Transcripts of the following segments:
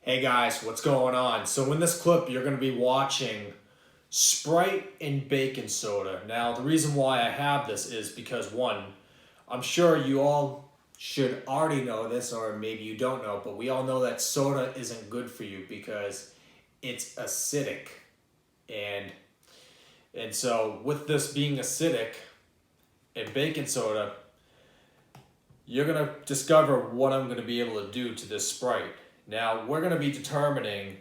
Hey guys, what's going on? So in this clip, you're going to be watching Sprite and baking soda. Now, the reason why I have this is because one, I'm sure you all should already know this, or maybe you don't know, but we all know that soda isn't good for you because it's acidic. And so with this being acidic and baking soda, you're going to discover what I'm going to be able to do to this Sprite. Now, we're going to be determining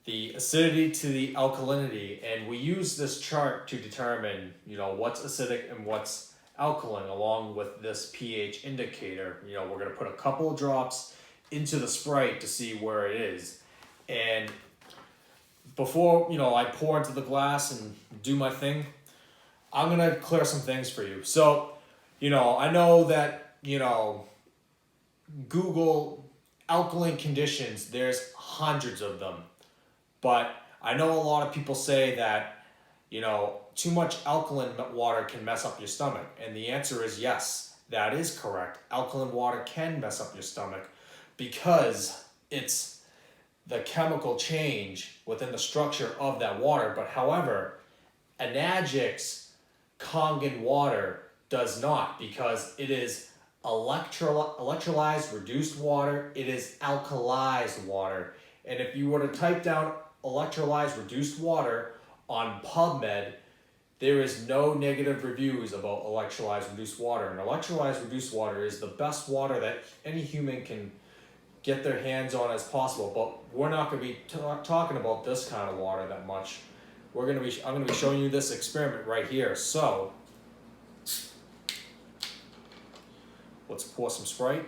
the acidity to the alkalinity, and we use this chart to determine, what's acidic and what's alkaline, along with this pH indicator. We're going to put a couple of drops into the Sprite to see where it is. And before, I pour into the glass and do my thing, I'm going to clear some things for you. So, I know that, Google alkaline conditions, there's hundreds of them. But I know a lot of people say that, too much alkaline water can mess up your stomach. And the answer is yes, that is correct. Alkaline water can mess up your stomach because it's the chemical change within the structure of that water. But however, Enagic's Kangen water does not, because it is electrolyzed reduced water. It is alkalized water. And if you were to type down electrolyzed reduced water on PubMed, there is no negative reviews about electrolyzed reduced water. And electrolyzed reduced water is the best water that any human can get their hands on as possible. But we're not going to be talking about this kind of water that much. I'm going to be showing you this experiment right here. So let's pour some Sprite.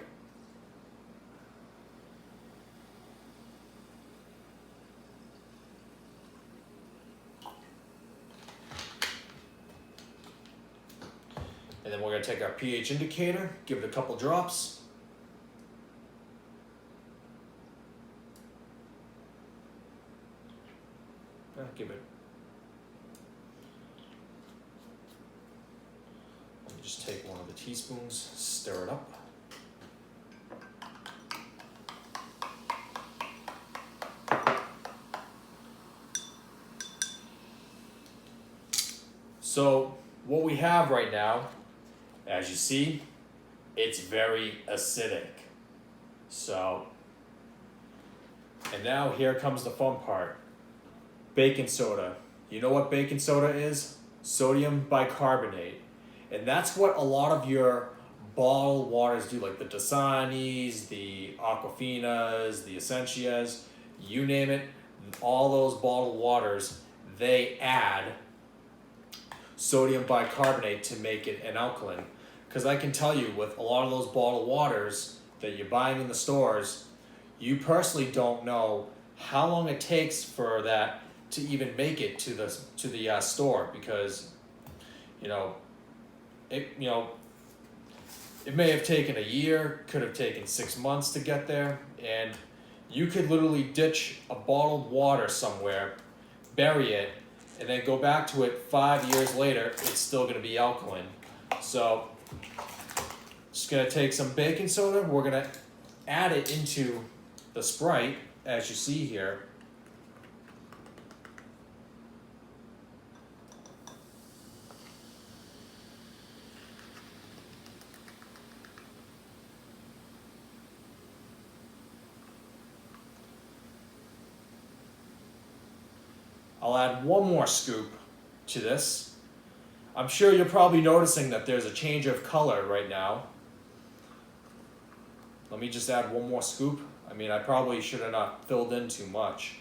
And then we're going to take our pH indicator, give it a couple drops. Give it. Let me just take one of the teaspoons, stir it up. So what we have right now, as you see, it's very acidic. So, and now here comes the fun part. Baking soda. You know what baking soda is? Sodium bicarbonate. And that's what a lot of your bottled waters do, like the Dasanis, the Aquafinas, the Essenzias, you name it, all those bottled waters, they add sodium bicarbonate to make it an alkaline. Because I can tell you, with a lot of those bottled waters that you're buying in the stores, you personally don't know how long it takes for that to even make it to the store, because it may have taken a year, could have taken 6 months to get there, and you could literally ditch a bottled water somewhere, bury it, and then go back to it 5 years later. It's still going to be alkaline. So just going to take some baking soda. We're going to add it into the Sprite, as you see here. I'll add one more scoop to this. I'm sure you're probably noticing that there's a change of color right now. Let me just add one more scoop. I probably should have not filled in too much.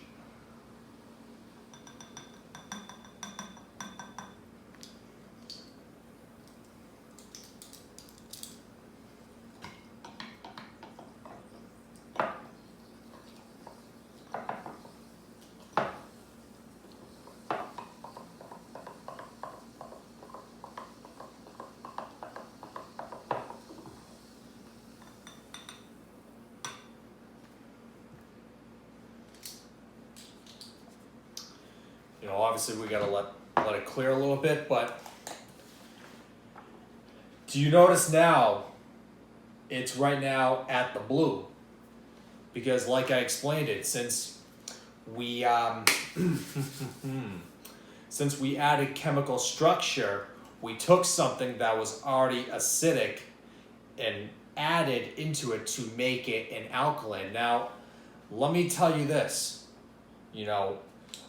Obviously we gotta let it clear a little bit, but do you notice now it's right now at the blue? because like I explained it, since we since we added chemical structure, we took something that was already acidic and added into it to make it an alkaline. Now, let me tell you this,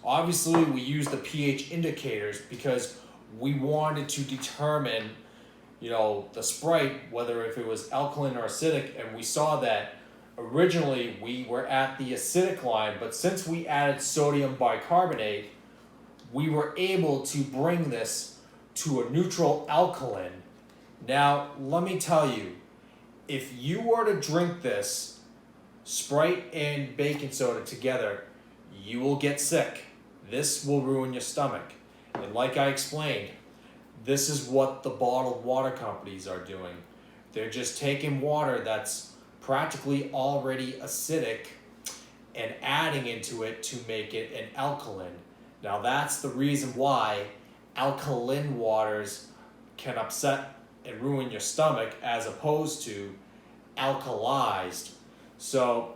obviously we use the pH indicators because we wanted to determine, the Sprite, whether if it was alkaline or acidic, and we saw that originally we were at the acidic line, but since we added sodium bicarbonate, we were able to bring this to a neutral alkaline. Now, let me tell you, if you were to drink this Sprite and baking soda together, you will get sick. This will ruin your stomach. And like I explained, this is what the bottled water companies are doing. They're just taking water that's practically already acidic and adding into it to make it an alkaline. Now that's the reason why alkaline waters can upset and ruin your stomach as opposed to alkalized. So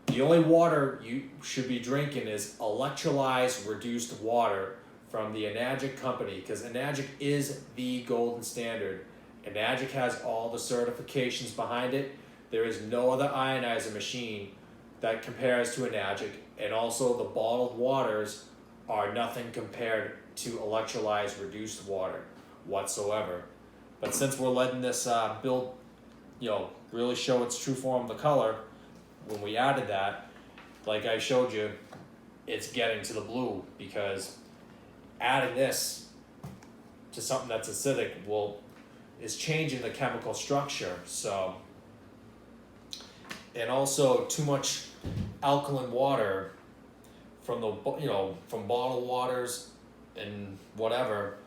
the only water you should be drinking is Electrolyzed Reduced Water from the Enagic company, because Enagic is the golden standard. Enagic has all the certifications behind it. There is no other ionizer machine that compares to Enagic, and also the bottled waters are nothing compared to Electrolyzed Reduced Water whatsoever. But since we're letting this build, really show its true form, the color, when we added that, like I showed you, it's getting to the blue, because adding this to something that's acidic is changing the chemical structure. So, and also too much alkaline water from from bottled waters and whatever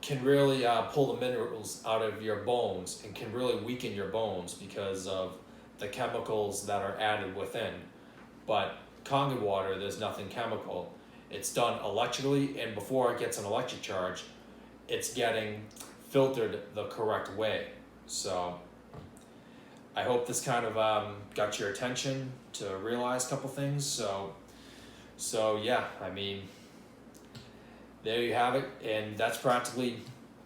can really pull the minerals out of your bones and can really weaken your bones because of the chemicals that are added within. But Kangen water, there's nothing chemical. It's done electrically, and before it gets an electric charge, it's getting filtered the correct way. So I hope this kind of got your attention to realize a couple things. So yeah, I mean, there you have it, and that's practically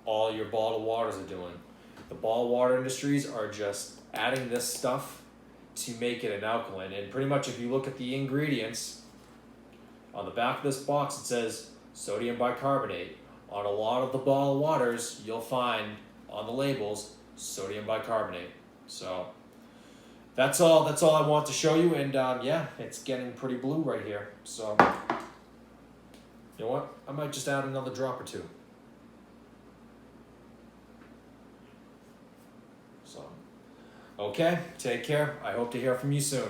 all your bottled waters are doing. The bottled water industries are just adding this stuff to make it an alkaline, and pretty much if you look at the ingredients, on the back of this box it says sodium bicarbonate. On a lot of the bottled waters, you'll find on the labels sodium bicarbonate. So that's all I want to show you, and yeah, it's getting pretty blue right here. So you know what? I might just add another drop or two. So, okay, take care. I hope to hear from you soon.